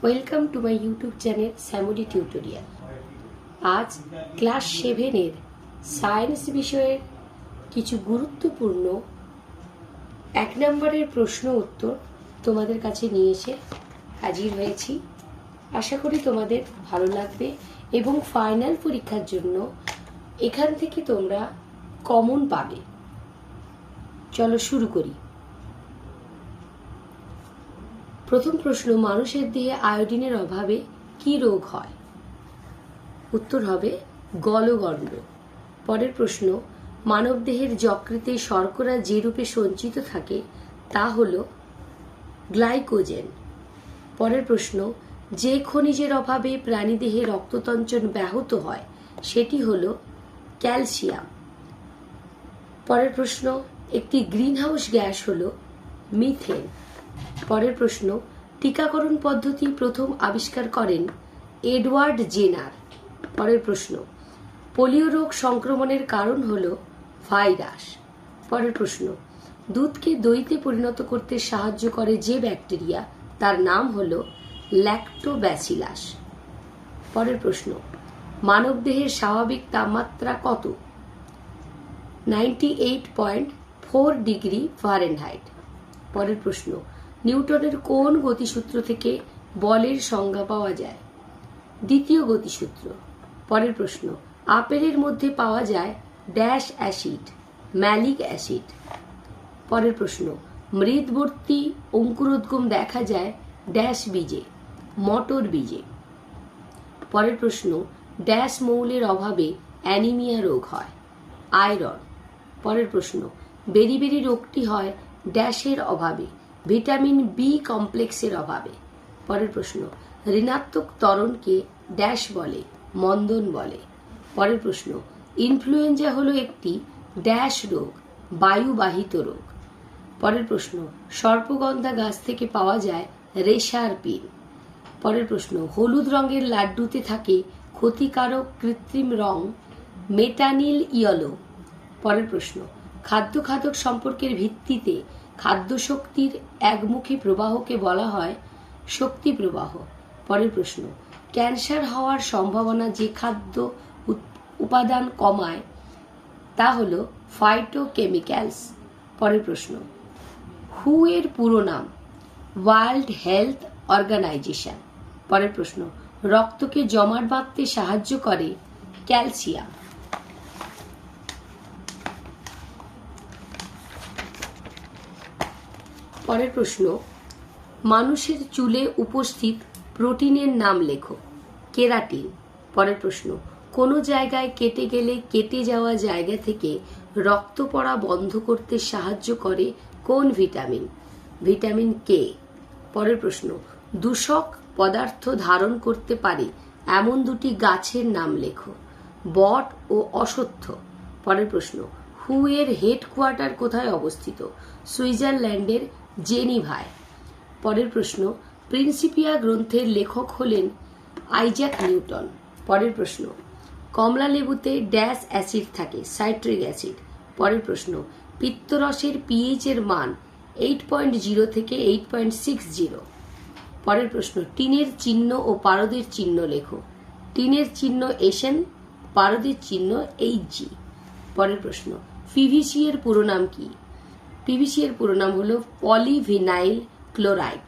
Welcome to my YouTube channel স্যামুডি tutorial. আজ class 7-এর সায়েন্স বিষয়ের কিছু গুরুত্বপূর্ণ 1 নম্বরের প্রশ্ন উত্তর তোমাদের কাছে নিয়ে এসে হাজির হয়েছি। আশা করি তোমাদের ভালো লাগবে এবং ফাইনাল পরীক্ষার জন্য এখান থেকে তোমরা কমন পাবে। চলো শুরু করি। প্রথম প্রশ্ন, মানুষের দেহে আয়োডিনের অভাবে কি রোগ হয়? উত্তর হবে গলগণ্ড। পরের প্রশ্ন, মানবদেহের যকৃতে শর্করা যে রূপে সঞ্চিত থাকে তা হল গ্লাইকোজেন। পরের প্রশ্ন, যে খনিজের অভাবে প্রাণীদেহে রক্ততঞ্চন ব্যাহত হয় সেটি হল ক্যালসিয়াম। পরের প্রশ্ন, একটি গ্রিনহাউস গ্যাস হল মিথেন। পরের প্রশ্ন, টিকাকরণ পদ্ধতি প্রথম আবিষ্কার করেন এডওয়ার্ড জেনার। পরের প্রশ্ন, পোলিও রোগ সংক্রমণের কারণ হল ভাইরাস। পরের প্রশ্ন, দুধকে দইতে পরিণত করতে সাহায্য করে যে ব্যাকটেরিয়া তার নাম হল ল্যাক্টোব্যাসিলাস। পরের প্রশ্ন, মানবদেহের স্বাভাবিক তাপমাত্রা কত? 98.4 ডিগ্রি ফারেনহাইট। পরের প্রশ্ন, নিউটনের কোন গতিসূত্র থেকে বলের সংজ্ঞা পাওয়া যায়? দ্বিতীয় গতিসূত্র। পরের প্রশ্ন, আপেলের মধ্যে পাওয়া যায় ড্যাশ অ্যাসিড, ম্যালিক অ্যাসিড। পরের প্রশ্ন, মৃদবর্তী অঙ্কুরোদ্গম দেখা যায় ড্যাশ বীজে, মটর বীজে। পরের প্রশ্ন, ড্যাশ মৌলের অভাবে অ্যানিমিয়া রোগ হয়? আয়রন। পরের প্রশ্ন, বেরিবেরি রোগটি হয় ড্যাশের অভাবে, ভিটামিন বি কমপ্লেক্সের অভাবে। পরের প্রশ্ন, ঋণাত্মক ত্বরণকে ড্যাশ বলে, মন্দন বলে। পরের প্রশ্ন, ইনফ্লুয়েঞ্জা হলো একটি ড্যাশ রোগ, বায়ুবাহিত রোগ। পরের প্রশ্ন, সর্পগন্ধা গাছ থেকে পাওয়া যায় রেশার পিন। পরের প্রশ্ন, হলুদ রঙের লাড্ডুতে থাকে ক্ষতিকারক কৃত্রিম রং মেটানিল ইয়েলো। পরের প্রশ্ন, খাদ্য খাদক সম্পর্কের ভিত্তিতে খাদ্য শক্তির একমুখী প্রবাহকে বলা হয় শক্তি প্রবাহ। পরের প্রশ্ন, ক্যান্সার হওয়ার সম্ভাবনা যে খাদ্য উপাদান কমায় তা হল ফাইটোকেমিক্যালস। পরের প্রশ্ন, হু এর পুরো নাম? World health organisation. পরের প্রশ্ন, রক্তকে জমাট বাঁধতে সাহায্য করে ক্যালসিয়াম। পরের প্রশ্ন, মানুষের চুলে উপস্থিত প্রোটিনের নাম লেখো। কেরাটিন। পরের প্রশ্ন, কোনো জায়গায় কেটে গেলে কেটে যাওয়া জায়গা থেকে রক্ত পড়া বন্ধ করতে সাহায্য করে কোন ভিটামিন? Vitamin K. পরের প্রশ্ন, দূষক পদার্থ ধারণ করতে পারে এমন দুটি গাছের নাম লেখো। বট ও অশ্বত্থ। পরের প্রশ্ন, হু এর হেডকোয়ার্টার কোথায় অবস্থিত? সুইজারল্যান্ডের জেনিভায়। পরের প্রশ্ন, প্রিন্সিপিয়া গ্রন্থের লেখক হলেন আইজ্যাক নিউটন। পরের প্রশ্ন, কমলা লেবুতে ড্যাশ অ্যাসিড থাকে? Citric acid. পরের প্রশ্ন, পিত্তরসের পিএইচ এর মান 8.0 থেকে 8.60। পরের প্রশ্ন, টিনের চিহ্ন ও পারদের চিহ্ন লেখো। টিনের চিহ্ন এসএন, পারদের চিহ্ন এইচজি। পরের প্রশ্ন, পিভিসি এর পুরো নাম কি? পিভিসি এর পুরো নাম হলো পলিভিনাইল ক্লোরাইড।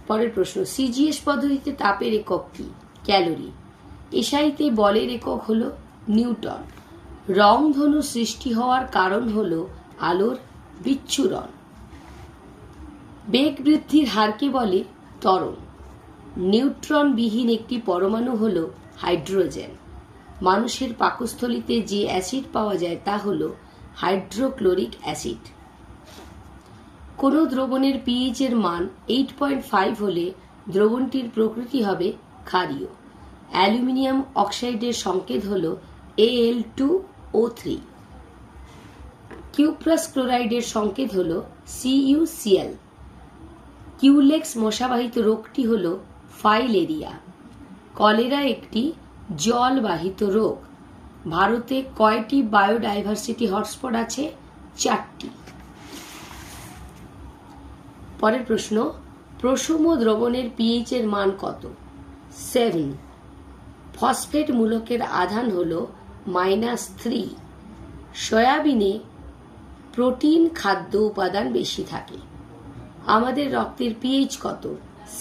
পরের প্রশ্ন, সিজিএস পদ্ধতিতে তাপের একক কি? ক্যালোরি। এসআইতে বলের একক হলো নিউটন। রংধনু সৃষ্টি হওয়ার কারণ হলো আলোর বিচ্ছুরণ। বেগ বৃদ্ধির হারকে বলে ত্বরণ। নিউট্রন বিহীন একটি পরমাণু হলো হাইড্রোজেন। মানুষের পাকস্থলীতে যে অ্যাসিড পাওয়া যায় তা হলো হাইড্রোক্লোরিক অ্যাসিড। কোনো দ্রবণের পিএইচ এর মান 8.5 হলে দ্রবণটির প্রকৃতি হবে ক্ষারীয়। অ্যালুমিনিয়াম অক্সাইডের সংকেত হল Al2O3। কিউপ্রাস ক্লোরাইডের সংকেত হল CuCl। কিউলেক্স মশাবাহিত রোগটি হল ফাইলেরিয়া। কলেরা একটি জলবাহিত রোগ। ভারতে কয়টি বায়োডাইভার্সিটি হটস্পট আছে? 4টি। পরের প্রশ্ন, প্রসম দ্রবণের পিএইচ এর মান কত? 7। ফসফেট মূলকের আধান হল -3। সয়াবিনে প্রোটিন খাদ্য উপাদান বেশি থাকে। আমাদের রক্তের পিএইচ কত?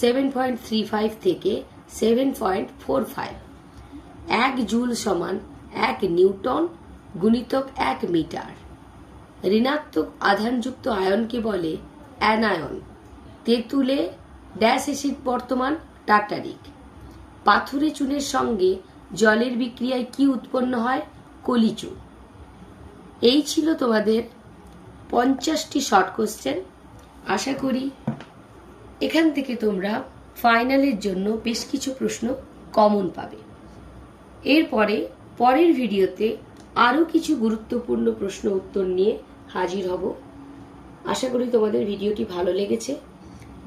7.35 থেকে 7.45। 1 জুল সমান 1 নিউটন গুণিতক 1 মিটার। ঋণাত্মক আধানযুক্ত আয়নকে বলে অ্যানায়ন। তেঁতুলে ড্যাশ অ্যাসিড বর্তমান টার্টারিক। পাথুরে চুনের সঙ্গে জলের বিক্রিয়ায় কি উৎপন্ন হয়? কলিচুন। এই ছিল তোমাদের 50টি শর্ট কোশ্চেন। আশা করি এখান থেকে তোমরা ফাইনালের জন্য বেশ কিছু প্রশ্ন কমন পাবে। এরপরে পরের ভিডিওতে আরও কিছু গুরুত্বপূর্ণ প্রশ্ন উত্তর নিয়ে হাজির হব। আশা করি তোমাদের ভিডিওটি ভালো লেগেছে।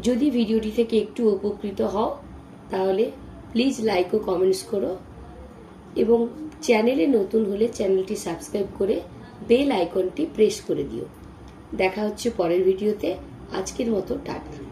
যদি ভিডিওটি থেকে একটু উপকৃত হও তাহলে প্লিজ লাইক ও কমেন্টস করো এবং চ্যানেলে নতুন হলে চ্যানেলটি সাবস্ক্রাইব করে বেল আইকনটি প্রেস করে দিও। দেখা হচ্ছে পরের ভিডিওতে। আজকের মতো টাটা।